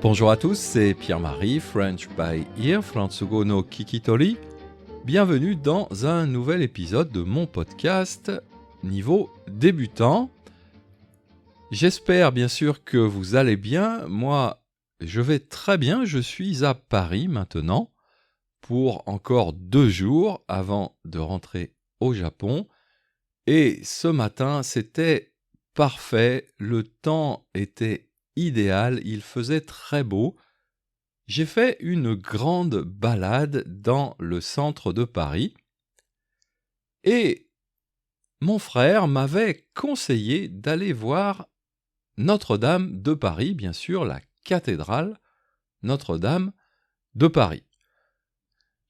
Bonjour à tous, c'est Pierre-Marie, French by Ear, Fransugo no Kikitori. Bienvenue dans un nouvel épisode de mon podcast niveau débutant. J'espère bien sûr que vous allez bien. Moi, je vais très bien. Je suis à Paris maintenant pour encore 2 jours avant de rentrer au Japon. Et ce matin, c'était parfait. Le temps était idéal. Il faisait très beau. J'ai fait une grande balade dans le centre de Paris. Et mon frère m'avait conseillé d'aller voir Notre-Dame de Paris, bien sûr, la cathédrale Notre-Dame de Paris.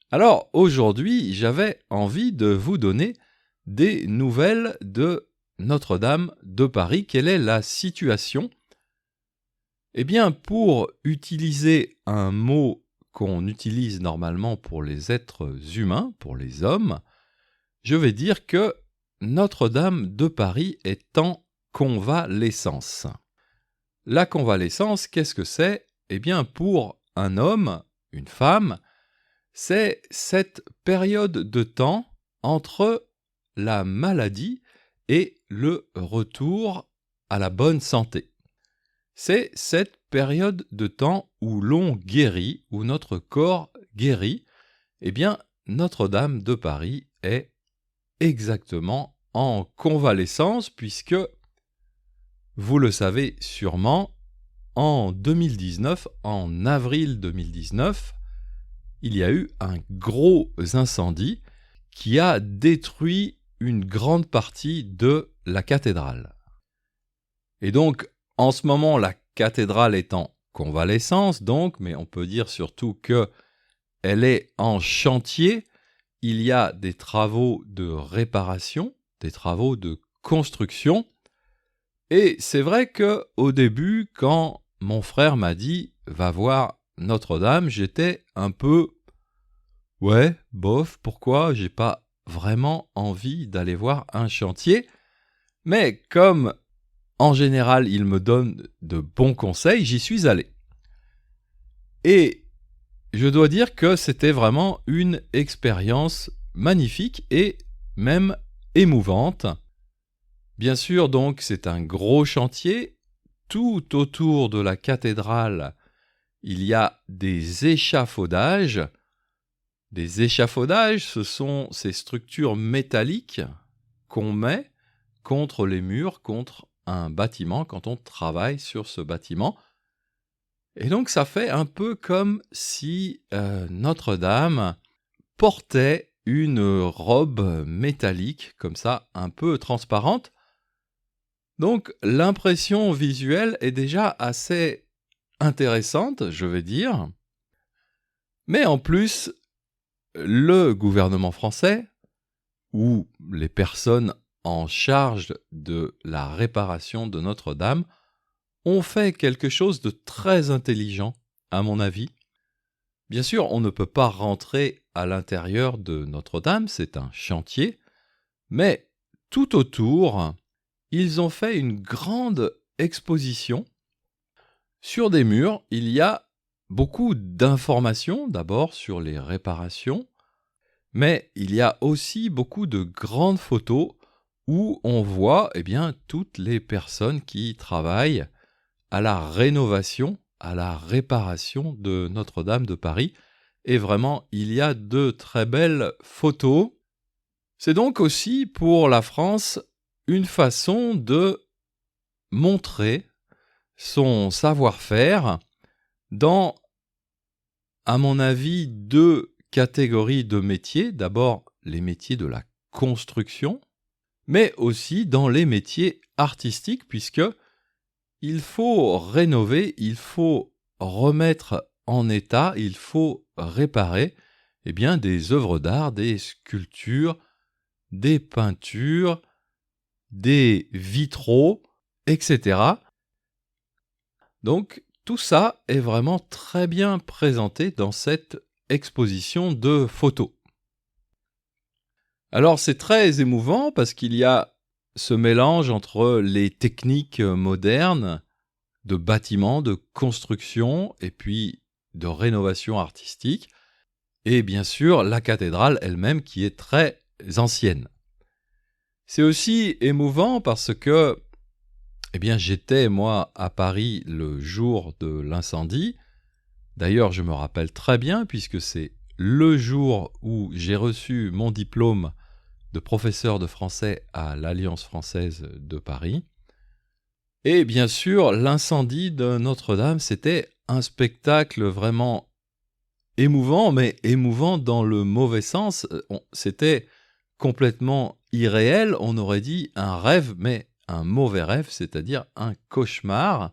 Alors, aujourd'hui, j'avais envie de vous donner des nouvelles de Notre-Dame de Paris. Quelle est la situation ? Eh bien, pour utiliser un mot qu'on utilise normalement pour les êtres humains, pour les hommes, je vais dire que Notre-Dame de Paris est en convalescence. La convalescence, qu'est-ce que c'est ? Eh bien, pour un homme, une femme, c'est cette période de temps entre la maladie et le retour à la bonne santé. C'est cette période de temps où l'on guérit, où notre corps guérit. Eh bien, Notre-Dame de Paris est exactement en convalescence puisque, vous le savez sûrement, en 2019, en avril 2019, il y a eu un gros incendie qui a détruit une grande partie de la cathédrale. Et donc, en ce moment, la cathédrale est en convalescence, donc, mais on peut dire surtout qu'elle est en chantier. Il y a des travaux de réparation, des travaux de construction. Et c'est vrai qu'au début, quand mon frère m'a dit « Va voir Notre-Dame », j'étais un peu « Ouais, bof, pourquoi ? J'ai pas vraiment envie d'aller voir un chantier. » Mais comme en général il me donne de bons conseils, j'y suis allé. Et je dois dire que c'était vraiment une expérience magnifique et même émouvante. Bien sûr, donc, c'est un gros chantier. Tout autour de la cathédrale, il y a des échafaudages. Des échafaudages, ce sont ces structures métalliques qu'on met contre les murs, contre un bâtiment, quand on travaille sur ce bâtiment. Et donc, ça fait un peu comme si Notre-Dame portait une robe métallique, comme ça, un peu transparente. Donc, l'impression visuelle est déjà assez intéressante, je vais dire. Mais en plus, le gouvernement français, ou les personnes en charge de la réparation de Notre-Dame, ont fait quelque chose de très intelligent, à mon avis. Bien sûr, on ne peut pas rentrer à l'intérieur de Notre-Dame, c'est un chantier, mais tout autour, ils ont fait une grande exposition. Sur des murs, il y a beaucoup d'informations, d'abord sur les réparations, mais il y a aussi beaucoup de grandes photos où on voit toutes les personnes qui travaillent à la rénovation, à la réparation de Notre-Dame de Paris. Et vraiment, il y a de très belles photos. C'est donc aussi pour la France une façon de montrer son savoir-faire dans, à mon avis, 2 catégories de métiers. D'abord, les métiers de la construction, mais aussi dans les métiers artistiques, puisque il faut rénover, il faut remettre en état, il faut réparer des œuvres d'art, des sculptures, des peintures, des vitraux, etc. Donc, tout ça est vraiment très bien présenté dans cette exposition de photos. Alors, c'est très émouvant parce qu'il y a ce mélange entre les techniques modernes de bâtiments, de construction et puis de rénovation artistique. Et bien sûr, la cathédrale elle-même qui est très ancienne. C'est aussi émouvant parce que j'étais moi à Paris le jour de l'incendie. D'ailleurs, je me rappelle très bien puisque c'est le jour où j'ai reçu mon diplôme de professeur de français à l'Alliance française de Paris. Et bien sûr, l'incendie de Notre-Dame, c'était un spectacle vraiment émouvant, mais émouvant dans le mauvais sens. C'était complètement irréel, on aurait dit un rêve, mais un mauvais rêve, c'est-à-dire un cauchemar.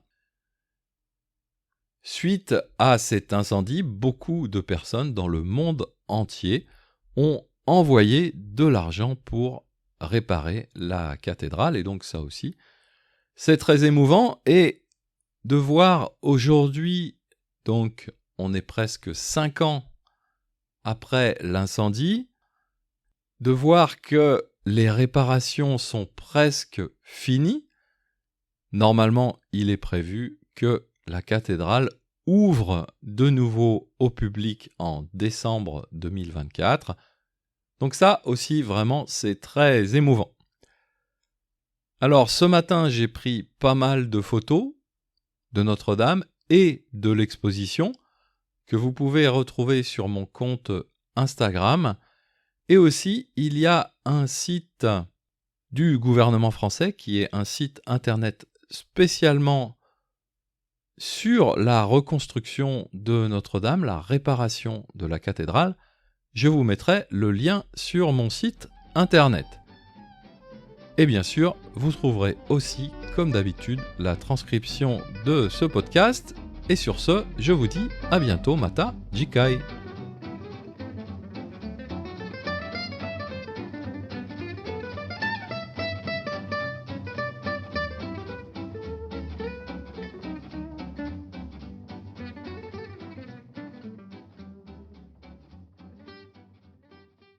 Suite à cet incendie, beaucoup de personnes dans le monde entier ont envoyé de l'argent pour réparer la cathédrale, et donc ça aussi, c'est très émouvant. Et de voir aujourd'hui, donc on est presque 5 ans après l'incendie, de voir que les réparations sont presque finies. Normalement, il est prévu que la cathédrale ouvre de nouveau au public en décembre 2024. Donc ça aussi, vraiment, c'est très émouvant. Alors, ce matin, j'ai pris pas mal de photos de Notre-Dame et de l'exposition que vous pouvez retrouver sur mon compte Instagram. Et aussi, il y a un site du gouvernement français qui est un site internet spécialement sur la reconstruction de Notre-Dame, la réparation de la cathédrale. Je vous mettrai le lien sur mon site internet. Et bien sûr, vous trouverez aussi, comme d'habitude, la transcription de ce podcast. Et sur ce, je vous dis à bientôt, Mata Jikai.